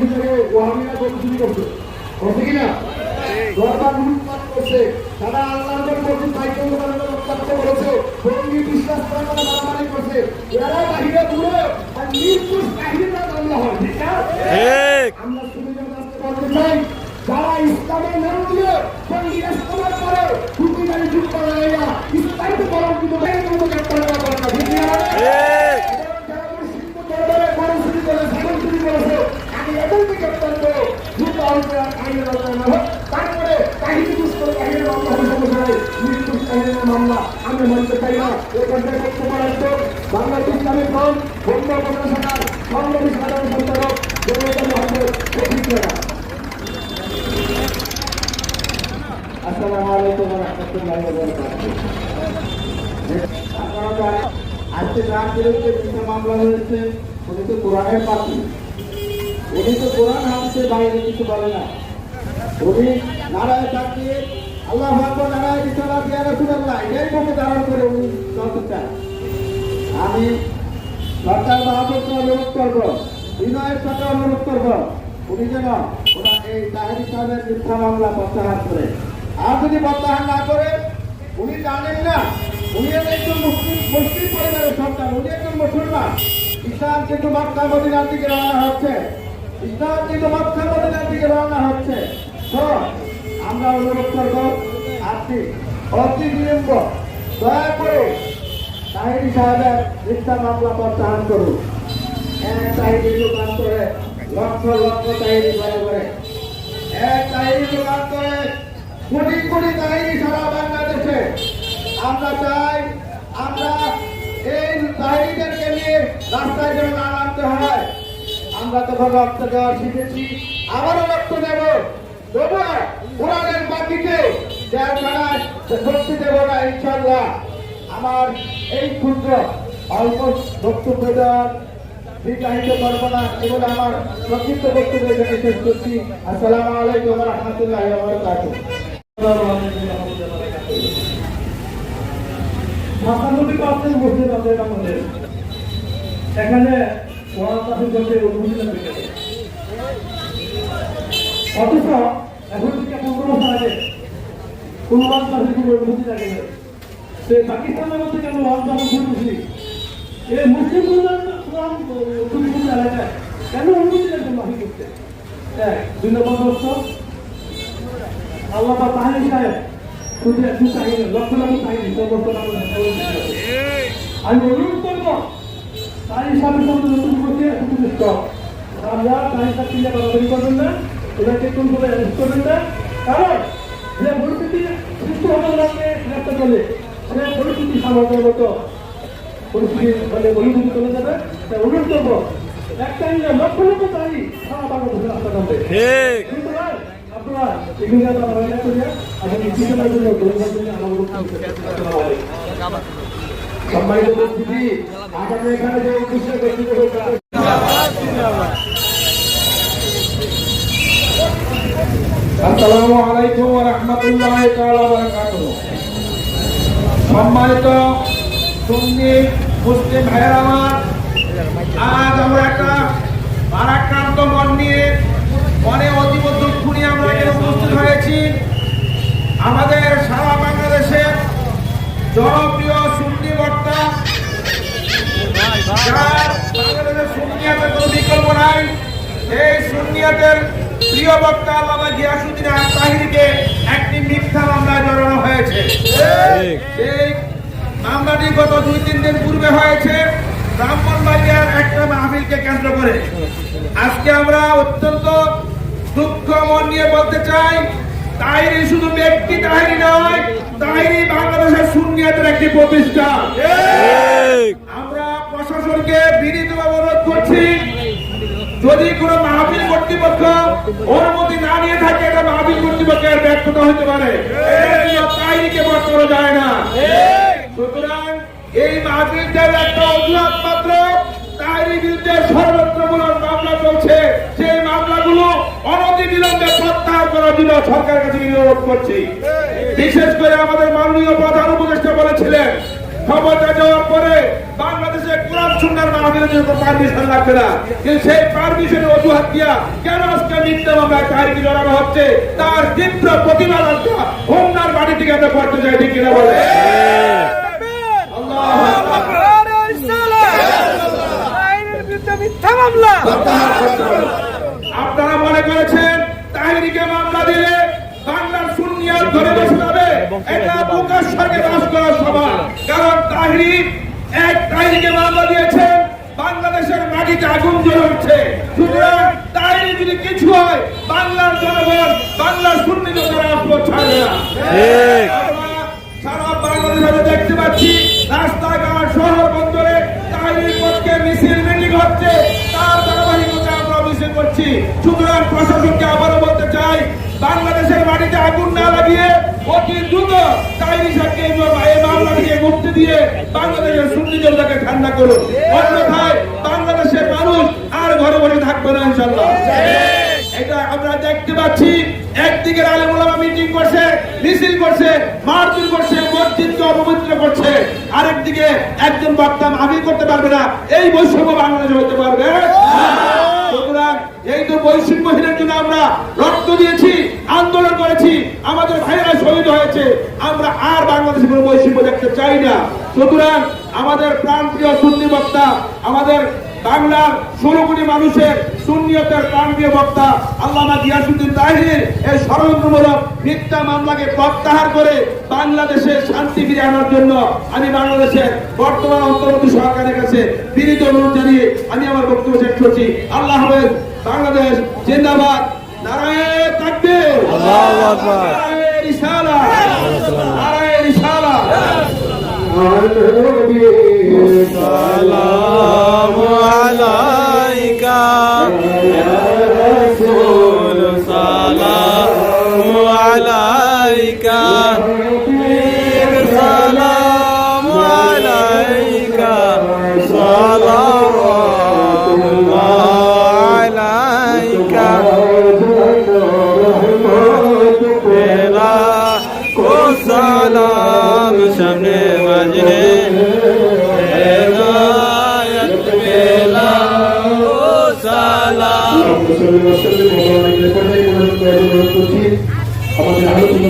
হিসেবে ওয়াহাবিরা শুরু করছে করছে কিনা দরবার লুটপাট করছে তারা আল্লাহর প্রতি সাইকেল রক্তাক্ত করেছে ভঙ্গি বিশ্বাস করার কথা মারামারি করছে এরা বাহিরে দূরে আর নির্দোষ কাহিনীরা মামলা হয় ঠিক না আমরা সুবিধা আসতে বলতে চাই যারা ইসলামের নাম দিয়ে ভঙ্গি রাষ্ট্রবাদ করে হুকুমারি যুগ করা যায় না ইসলামকে বরং কিন্তু গ্রেপ্তার করা করে না ঠিক না তারপরে কাহিনী দুষ করে কাহিনীর মামলা আমি মানতে চাই না এই পর্যায়ে বক্তব্য রাখতো বাংলাদেশ ইসলামিক ফ্রন্ট বন্ধ প্রধান শাখার সংগ্রামী সাধারণ সম্পাদক আসসালামু আলাইকুম ওয়া রাহমাতুল্লাহি ওয়া বারাকাতুহু। আপনারা জানেন আজকে যার বিরুদ্ধে মিথ্যা মামলা হয়েছে উনি তো কোরআনের পাখি, উনি তো কোরআন হাদিসের বাইরে কিছু বলে না। উনি নারায় তাকিয়ে আল্লাহু আকবার নারায় রিসালাত ইয়া রাসূলুল্লাহ এটাই মুখে ধারণ করে উনি চলতে চান। আমি সরকার বাহাদুরকে অনুরোধ করব, বিনয়ের সাথে অনুরোধ করব উনি যেন ওরা এই তাহেরি সাহেবের মিথ্যা মামলা প্রত্যাহার করে। আর যদি প্রত্যাহার না করে, উনি জানেন না উনি একজন মুসলিম পরিবারের সন্তান, উনি একজন মুসলমান। ইসলাম কিন্তু মক্কা মদিনার দিকে রওনা হচ্ছে, ইসলাম কিন্তু মক্কা মদিনার দিকে রওনা হচ্ছে। তো আমরা অনুরোধ করব আপনি অতি বিলম্ব দয়া করে তাহেরি সাহেবের মিথ্যা মামলা প্রত্যাহার করুন। এক তাহেরি দোকান করে লক্ষ লক্ষ তাহেরি ঘরে ঘরে, এক তাহেরি দোকান করে কোটি কোটি তাহেরি সারা বাংলাদেশে। আমরা চাই আমরা এই তাহেরিদেরকে নিয়ে রাস্তায় যেন না নামতে হয়। আমরা তখন রক্ত দেওয়া শিখেছি, আবারও রক্ত দেব, দেবো কোরআনের বাকিতে জেলখানায় শক্তি দেব না ইনশাল্লাহ। আমার এই ক্ষুদ্র অল্প বক্তব্য দেওয়ার বিকাহিত করবো না, এগুলো আমার প্রকৃত বক্তব্য এখানে শেষ করছি। আসসালামু আলাইকুম ওয়া রাহমাতুল্লাহি ওয়া বারাকাতুহু। এখানে অথচ এখন থেকে 15 বছর আগে কোন অনুমতি লাগে না। সে পাকিস্তানের মধ্যে কেন শুনছি এই মুসলিম এলাকায় কেন অনুমতি লাগবে মাফি করতে? 2 নম্বর প্রশ্ন, আল্লাহ তাহেরি সাহেব শুধু একটু চাহিদা লক্ষ লক্ষ চাহিদা আমি অনুরোধ করবো তাহেরি সাহেবের সঙ্গে নতুন করতে আমরা তাহেরি সাহেব কিনে বাড়াবাড়ি করবেন না, ওনাকে কোন করে অ্যারেস্ট করবেন না। কারণ যে পরিস্থিতি সৃষ্টি হবে ওনাকে গ্রেপ্তার করলে সে পরিস্থিতি সামলানোর মতো পরিস্থিতি মানে অনুভূতি চলে যাবে। তাই অনুরোধ করবো একটা লক্ষ লক্ষ তাই সারা বাংলাদেশের রাস্তা নামবে। কিন্তু আপনারা এগুলো সম্মানিত উপস্থিতি, আগামী এখানে যে উদ্দেশ্যে আসসালামু আলাইকুম ওয়া রাহমাতুল্লাহি তাআলা ওয়া বারাকাতুহু। সম্মানিত সুন্নি মুসলিম ভাইয়েরা আমার, আজ আমরা একটা ভারাক্রান্ত মন নিয়ে মনে অতীব দুঃখ নিয়ে আমরা এখানে উপস্থিত হয়েছি। আমাদের সারা বাংলাদেশের জনপ্রিয় সুন্নি বক্তা, যার বাংলাদেশের সুন্নিয়াতের কোনো বিকল্প নাই, এই সুন্নিয়াতের প্রিয় বক্তা আল্লামা গিয়াসউদ্দিন তাহেরিকে একটি মিথ্যা মামলায় জড়ানো হয়েছে। এই মামলাটি গত 2-3 দিন পূর্বে হয়েছে ব্রাহ্মণবাড়িয়ার একটা মাহফিলকে কেন্দ্র করে। আজকে আমরা অত্যন্ত দুঃখ মন নিয়ে বলতে চাই, তাহেরি শুধু ব্যক্তি তাহেরি নয়, তাহেরি বাংলাদেশের সুন্নিয়াতের একটি প্রতিষ্ঠান। আমরা প্রশাসনকে বিনীতভাবে অনুরোধ করছি, যদি কোনো মাহফিল কর্তৃপক্ষ অনুমতি না নিয়ে থাকে, এটা মাহফিল কর্তৃপক্ষের ব্যর্থতা হতে পারে, তাহেরিকে বন্ধ করা যায় না। সুতরাং এই মাহফিলটার একটা অজুহাত মাত্র, তাহেরির বিরুদ্ধে সর্বত্রমূলক মামলা চলছে, সেই মামলাগুলো অনতিবিলম্বে প্রত্যাহার করার জন্য সরকারের কাছে অনুরোধ করছি। বিশেষ করে আমাদের মাননীয় প্রধান উপদেষ্টা বলেছিলেন ক্ষমতা যাওয়ার পরে বাংলাদেশে কোরআন সুন্নাহর মাহফিলের জন্য পারমিশন লাগবে না, কিন্তু সেই পারমিশনের অজুহাত দিয়া কেন আজকে মিথ্যা মামলায় তাহিরকে জড়ানো হচ্ছে তার তীব্র প্রতিবাদ একটা হোমনার বাড়ি থেকে আমরা করতে চাই, ঠিক কিনা বলে? আপনারা মনে করেছেন তাহিরকে মামলা দিলে বাংলার সুন্নিয়াত ধরে বসে যাবে, এটা প্রকাশ সঙ্গে বাস করার সমান। কারণ তাহিরকে মামলা দিয়েছে, বাংলাদেশের মাটিতে আগুন জ্বলে উঠছে। সুতরাং তাহির যদি কিছু হয় বাংলার জনগণ, বাংলার সুন্নি জনগণ আসবো ছাড়বে না। আমরা সারা বাংলাদেশে দেখতে পাচ্ছি রাস্তাঘাট শহর বন্দরে তাহিরের পক্ষে মিছিল মিটিং হচ্ছে, তার ধারাবাহিকতায় আমরা মিছিল করছি। সুতরাং প্রশাসনকে আবারও বলতে চাই, বাংলাদেশের মাটিতে আগুন না লাগিয়ে অতি দ্রুত তাহির সাহেবকে এই মামলা থেকে মুক্তি দিয়ে বাংলাদেশের সুন্নি জনতাকে ঠান্ডা করুন, অন্যথায় বাংলাদেশের মানুষ আর ঘরে বসে থাকবে না ইনশাআল্লাহ। এটা আমরা দেখতে পাচ্ছি, একদিকে আলেম ওলামা মিটিং করছে, মিছিল করছে, মারপিট করছে, মসজিদকে অপবিত্র করছে, আরেকদিকে একজন বক্তা আমি করতে পারবে না, এই বৈষম্য বাংলাদেশে হতে পারবে। সুতরাং এই তো বৈষম্যহীনের জন্য আমরা রক্ত দিয়েছি, আন্দোলন করেছি, আমাদের ভাইয়েরা শহীদ হয়েছে, আমরা আর বাংলাদেশে কোনো বৈষম্য দেখতে চাই না। সুতরাং আমাদের প্রাণপ্রিয় সুন্নি বক্তা, আমাদের বাংলার 16 কোটি মানুষের সুন্নিয়তের প্রাণপ্রিয় বক্তা আল্লামা গিয়াসউদ্দিন তাহির এই ষড়যন্ত্রমূলক মিথ্যা মামলাকে প্রত্যাহার করে বাংলাদেশে শান্তি ফিরিয়ে আনার জন্য আমি বাংলাদেশের বর্তমান অন্তর্বর্তী সরকারের কাছে বিনীত অনুরোধ জানিয়ে আমি আমার বক্তব্য শেষ করছি। আল্লাহ হাফেজ। বাংলাদেশ জিন্দাবাদ। নারায়ে তাকবীর, আল্লাহু আকবার, নারায়ে রিসালাত, নারায়ে রিসালাত। সালাম আলাইকা ইয়া রাসূল, সালাম আলাইকা, সালাম আলাইকা, সালাম আলাইকা, মেরা কো সালাম সামনে বাজনে আমাদের